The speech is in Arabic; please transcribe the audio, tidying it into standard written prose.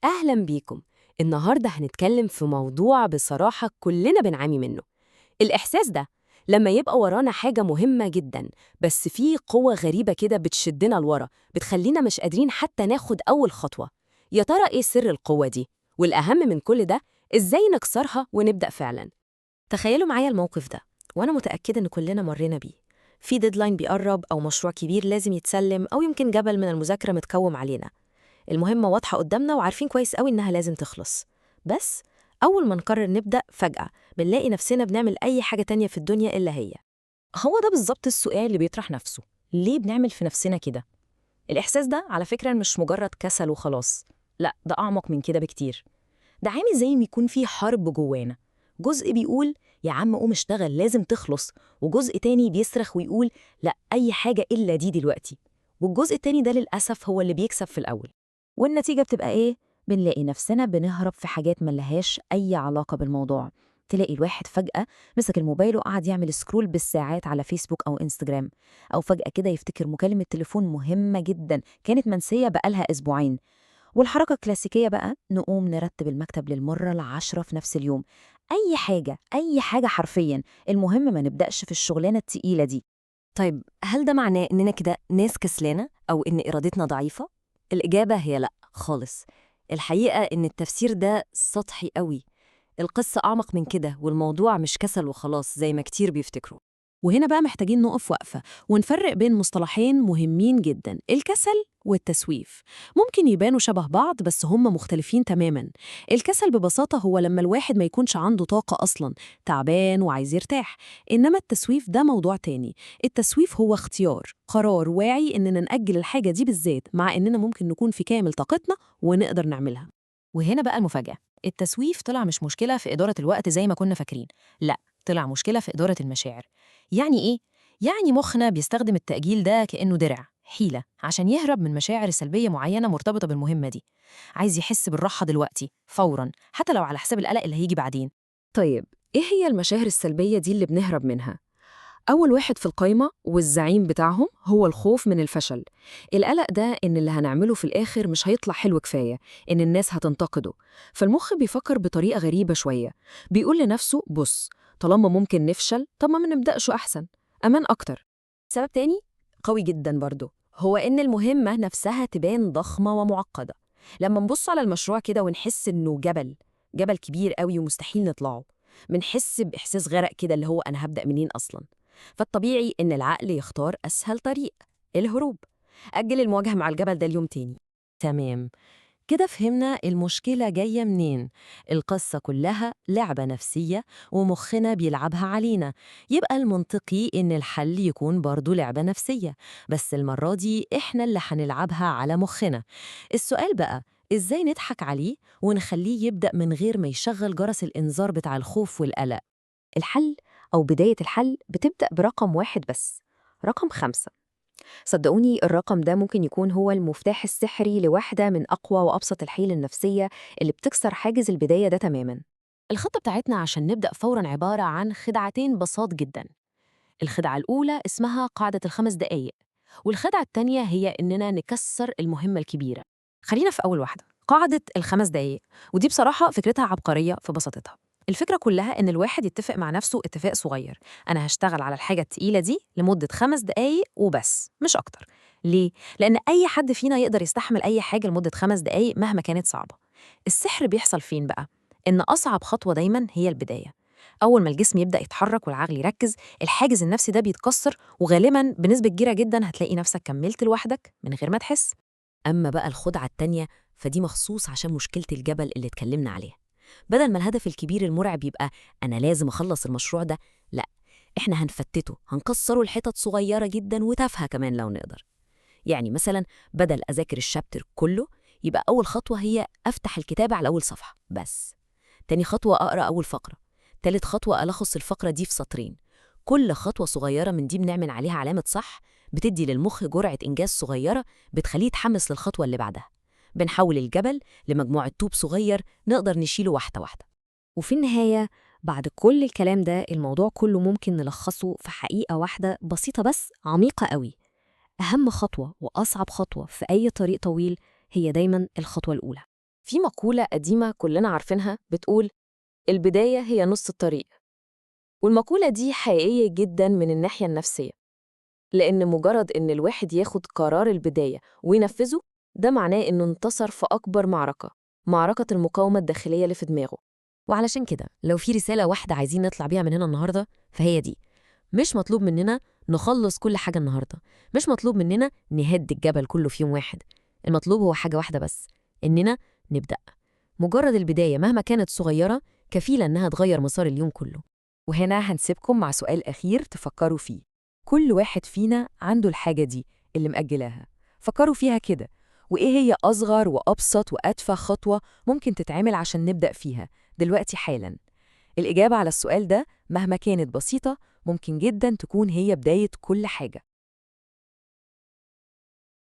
أهلا بيكم. النهاردة هنتكلم في موضوع بصراحة كلنا بنعاني منه. الإحساس ده لما يبقى ورانا حاجة مهمة جدا، بس في قوة غريبة كده بتشدنا لورا، بتخلينا مش قادرين حتى ناخد أول خطوة. يا ترى إيه سر القوة دي؟ والأهم من كل ده، إزاي نكسرها ونبدأ فعلا؟ تخيلوا معايا الموقف ده، وأنا متأكدة إن كلنا مرينا بيه. في ديدلاين بيقرب أو مشروع كبير لازم يتسلم أو يمكن جبل من المذاكرة متكوم علينا. المهمة واضحة قدامنا وعارفين كويس قوي إنها لازم تخلص. بس أول ما نقرر نبدأ فجأة بنلاقي نفسنا بنعمل أي حاجة تانية في الدنيا إلا هي. هو ده بالظبط السؤال اللي بيطرح نفسه، ليه بنعمل في نفسنا كده؟ الإحساس ده على فكرة مش مجرد كسل وخلاص، لا ده أعمق من كده بكتير. ده عامل زي ما يكون في حرب جوانا، جزء بيقول يا عم قوم اشتغل لازم تخلص، وجزء تاني بيصرخ ويقول لا أي حاجة إلا دي دلوقتي. والجزء التاني ده للأسف هو اللي بيكسب في الأول. والنتيجة بتبقى إيه؟ بنلاقي نفسنا بنهرب في حاجات ملهاش أي علاقة بالموضوع. تلاقي الواحد فجأة مسك الموبايل وقعد يعمل سكرول بالساعات على فيسبوك أو إنستجرام، أو فجأة كده يفتكر مكالمة تليفون مهمة جدا كانت منسية بقالها أسبوعين. والحركة الكلاسيكية بقى نقوم نرتب المكتب للمرة العشرة في نفس اليوم. أي حاجة حرفيا، المهم ما نبدأش في الشغلانة التقيلة دي. طيب هل ده معناه إننا كده ناس كسلانة أو إن إرادتنا ضعيفة؟ الإجابة هي لأ خالص. الحقيقة إن التفسير ده سطحي قوي. القصة أعمق من كده، والموضوع مش كسل وخلاص زي ما كتير بيفتكروا. وهنا بقى محتاجين نقف وقفة ونفرق بين مصطلحين مهمين جدا: الكسل والتسويف. ممكن يبانوا شبه بعض بس هم مختلفين تماما. الكسل ببساطة هو لما الواحد ما يكونش عنده طاقة أصلا، تعبان وعايز يرتاح. إنما التسويف ده موضوع تاني. التسويف هو قرار واعي إننا نأجل الحاجة دي بالذات، مع إننا ممكن نكون في كامل طاقتنا ونقدر نعملها. وهنا بقى المفاجأة، التسويف طلع مش مشكلة في إدارة الوقت زي ما كنا فاكرين، لا، طلع مشكلة في إدارة المشاعر. يعني إيه؟ يعني مخنا بيستخدم التأجيل ده كأنه درع، حيلة عشان يهرب من مشاعر سلبية معينة مرتبطة بالمهمة دي. عايز يحس بالراحة دلوقتي فوراً، حتى لو على حساب القلق اللي هيجي بعدين. طيب إيه هي المشاعر السلبية دي اللي بنهرب منها؟ أول واحد في القايمة والزعيم بتاعهم هو الخوف من الفشل. القلق ده إن اللي هنعمله في الآخر مش هيطلع حلو كفاية، إن الناس هتنتقده. فالمخ بيفكر بطريقة غريبة شوية، بيقول لنفسه بص، طالما ممكن نفشل طب ما نبدأش أحسن، أمان أكتر. سبب تاني قوي جدا برضو، هو إن المهمة نفسها تبان ضخمة ومعقدة. لما نبص على المشروع كده ونحس إنه جبل كبير قوي ومستحيل نطلعه، بنحس بإحساس غرق كده، اللي هو أنا هبدأ منين أصلاً؟ فالطبيعي إن العقل يختار أسهل طريق، الهروب. أجل المواجهة مع الجبل ده اليوم تاني. تمام، كده فهمنا المشكلة جاية منين. القصة كلها لعبة نفسية ومخنا بيلعبها علينا. يبقى المنطقي إن الحل يكون برضو لعبة نفسية، بس المرة دي إحنا اللي هنلعبها على مخنا. السؤال بقى، إزاي نضحك عليه ونخليه يبدأ من غير ما يشغل جرس الإنذار بتاع الخوف والقلق؟ الحل أو بداية الحل بتبدأ برقم واحد بس، رقم 5. صدقوني الرقم ده ممكن يكون هو المفتاح السحري لواحدة من أقوى وأبسط الحيل النفسية اللي بتكسر حاجز البداية ده تماماً. الخطة بتاعتنا عشان نبدأ فوراً عبارة عن خدعتين بساط جدا. الخدعة الأولى اسمها قاعدة ال5 دقايق، والخدعة التانية هي إننا نكسر المهمة الكبيرة. خلينا في أول واحدة، قاعدة ال5 دقايق، ودي بصراحة فكرتها عبقرية في بساطتها. الفكرة كلها إن الواحد يتفق مع نفسه اتفاق صغير: أنا هشتغل على الحاجة التقيلة دي لمدة 5 دقايق وبس، مش أكتر. ليه؟ لأن أي حد فينا يقدر يستحمل أي حاجة لمدة 5 دقايق مهما كانت صعبة. السحر بيحصل فين بقى؟ إن أصعب خطوة دايماً هي البداية. أول ما الجسم يبدأ يتحرك والعقل يركز، الحاجز النفسي ده بيتكسر، وغالباً بنسبة كبيرة جداً هتلاقي نفسك كملت لوحدك من غير ما تحس. أما بقى الخدعة التانية فدي مخصوص عشان مشكلة الجبل اللي اتكلمنا عليها. بدل ما الهدف الكبير المرعب يبقى أنا لازم أخلص المشروع ده، لأ، إحنا هنفتته، هنكسره لحتت صغيرة جدا وتافهة كمان لو نقدر. يعني مثلا بدل أذاكر الشابتر كله، يبقى أول خطوة هي أفتح الكتاب على أول صفحة بس. تاني خطوة أقرأ أول فقرة. تالت خطوة ألخص الفقرة دي في سطرين. كل خطوة صغيرة من دي بنعمل عليها علامة صح، بتدي للمخ جرعة إنجاز صغيرة بتخليه يتحمس للخطوة اللي بعدها. بنحول الجبل لمجموعة طوب صغير نقدر نشيله واحدة واحدة. وفي النهاية، بعد كل الكلام ده، الموضوع كله ممكن نلخصه في حقيقة واحدة بسيطة بس عميقة قوي: أهم خطوة وأصعب خطوة في أي طريق طويل هي دايماً الخطوة الأولى. في مقولة قديمة كلنا عارفينها بتقول البداية هي نص الطريق، والمقولة دي حقيقية جدا من الناحية النفسية، لأن مجرد إن الواحد ياخد قرار البداية وينفذه ده معناه إنه انتصر في أكبر معركة المقاومة الداخلية اللي في دماغه. وعلشان كده لو في رسالة واحدة عايزين نطلع بيها من هنا النهاردة فهي دي: مش مطلوب مننا نخلص كل حاجة النهاردة، مش مطلوب مننا نهد الجبل كله في يوم واحد. المطلوب هو حاجة واحدة بس، إننا نبدأ. مجرد البداية مهما كانت صغيرة كفيلة إنها تغير مسار اليوم كله. وهنا هنسيبكم مع سؤال أخير تفكروا فيه. كل واحد فينا عنده الحاجة دي اللي مأجلاها، فكروا فيها كده، وإيه هي أصغر وأبسط وأدفع خطوة ممكن تتعمل عشان نبدأ فيها دلوقتي حالاً؟ الإجابة على السؤال ده مهما كانت بسيطة ممكن جداً تكون هي بداية كل حاجة.